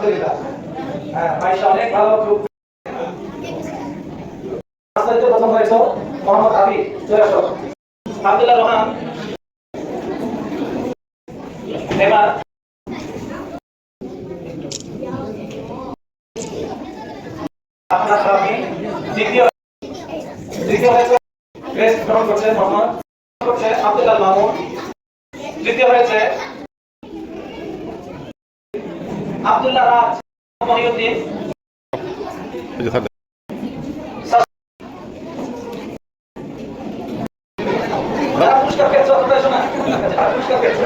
আলহামদুলিল্লাহ। হ্যাঁ মাইশা অনেক ভালো খুব আজকে প্রথম হয়েছে মোহাম্মদ আবি চলে আসো আব্দুল্লাহ রহমান এবার আপনার সামনে দ্বিতীয় হয়েছে গ্রেস গ্রহণ করছে মোহাম্মদ করছে আব্দুল্লাহ মামুন তৃতীয় হয়েছে আব্দুল্লাহ রাজ মহিউদ্দিন পুরস্কার পেয়েছে শোনা পুরস্কার পেয়েছে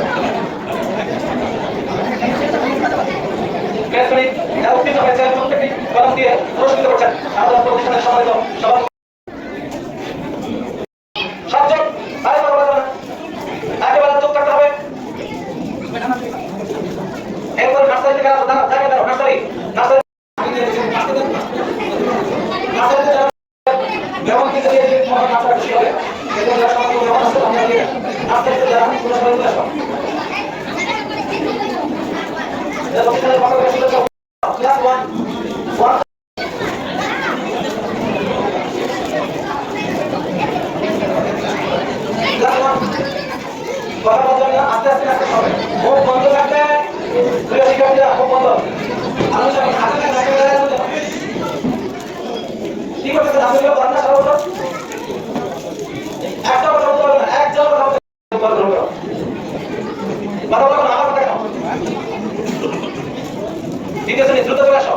উত্তীর্ণ হয়েছে প্রত্যেকটি কলম দিয়ে পুরস্কৃত করছেন আমাদের প্রতিষ্ঠানের সম্মানিত সভাপতি সাতজন একেবারে চোখ থাকতে হবে এরপর নার্সারি থেকে নার্সারি যেমন কিন্তু নার্সারি হবে আস্তে আস্তে রাখতে হবে মুখ বন্ধ রাখতে প্রিয় শিক্ষার্থীরা মুখ বন্ধ আলোচনা কি করতেছেন আপনি বান্না সর্ব একটা কথা বলতে পারবেন না একজন কথা বলতে না আমার কথা কেন দ্বিতীয় শ্রেণী দ্রুত চলে আসো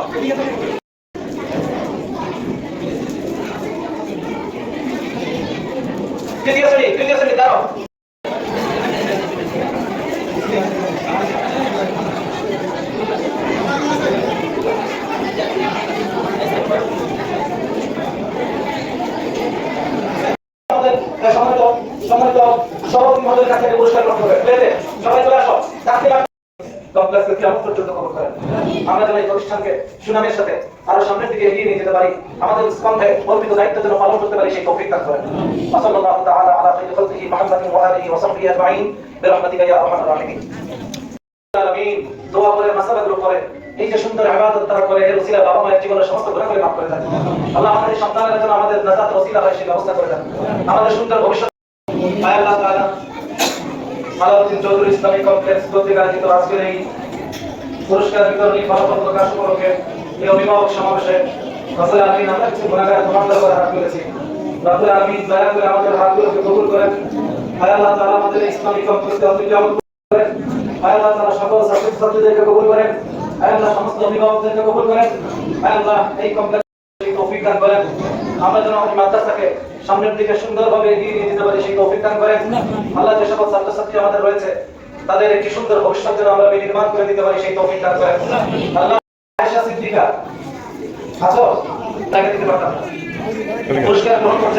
তৃতীয় শ্রেণী দাঁড়াও সম্মানিত সভাপতি মহোদয়ের কাছে পুরস্কার গ্রহণ করবে সবাই চলে আসো কমপ্লেক্সকে কিয়ামত পর্যন্ত কবুল করেন আমরা যেন এই প্রতিষ্ঠানকে সুনামের সাথে আরো সামনের দিকে এগিয়ে নিয়ে যেতে পারি আমাদের স্কন্ধে অর্পিত দায়িত্ব যেন পালন করতে পারি সেই তৌফিক দান করেন সাল্লাল্লাহু তাআলা আলা খায়রি খালকিহি মুহাম্মাদিন ওয়া আলিহি ওয়া সাহবিহি আজমাইন বিরহমাতিকা ইয়া আরহামার রাহিমিন আমিন দোয়া করে মাসালাগুলো করে এই যে সুন্দর ইবাদত তারা করে এর ওসিলা বাবা মায়ের জীবনের সমস্ত গুনাহগুলো মাফ করে দেন আল্লাহ আমাদের সন্তানরা যেন আমাদের নাজাত ওসিলা হয় সেই ব্যবস্থা করে দেন আমাদের সুন্দর ভবিষ্যৎ আল্লাহ তাআলা আলাউদ্দিন চৌধুরী ইসলামিক কমপ্লেক্স কর্তৃক আয়োজিত আজকের এই পুরস্কার বিতরণী ফলাফল প্রকাশ উপলক্ষে এই অভিভাবক সমাবেশে রব্বুল আলামিন আমরা কিছু গুনাহগার তোমাদের উপর হাত তুলেছি রব্বুল আলামিন দয়া করে আমাদের হাতগুলোকে কবুল করেন আল্লাহ তাআলা আমাদের ইসলামিক কমপ্লেক্সকে অতিক্রম করেন আল্লাহ তাআলা সকল ছাত্রছাত্রীদেরকে কবুল করেন আল্লাহ সমস্ত অভিভাবকদেরকে কবুল করেন আল্লাহ এই কমপ্লেক্সে তৌফিক দান করেন আমরা যেন আমাদের মাদ্রাসাকে সামনের দিকে সুন্দরভাবে এগিয়ে নিয়ে যেতে পারি সেই তৌফিক দান করেন আল্লাহ যে সকল ছাত্রছাত্রী আমাদের রয়েছে তাদের একটি সুন্দর ভবিষ্যৎ যেন আমরা বিনির্মাণ করে দিতে পারি সেই তৌফিক দান করেন আল্লাহ আয়েশা সিদ্দিকা আছো তাকে দিতে পারতাম পুরস্কার গ্রহণ করছে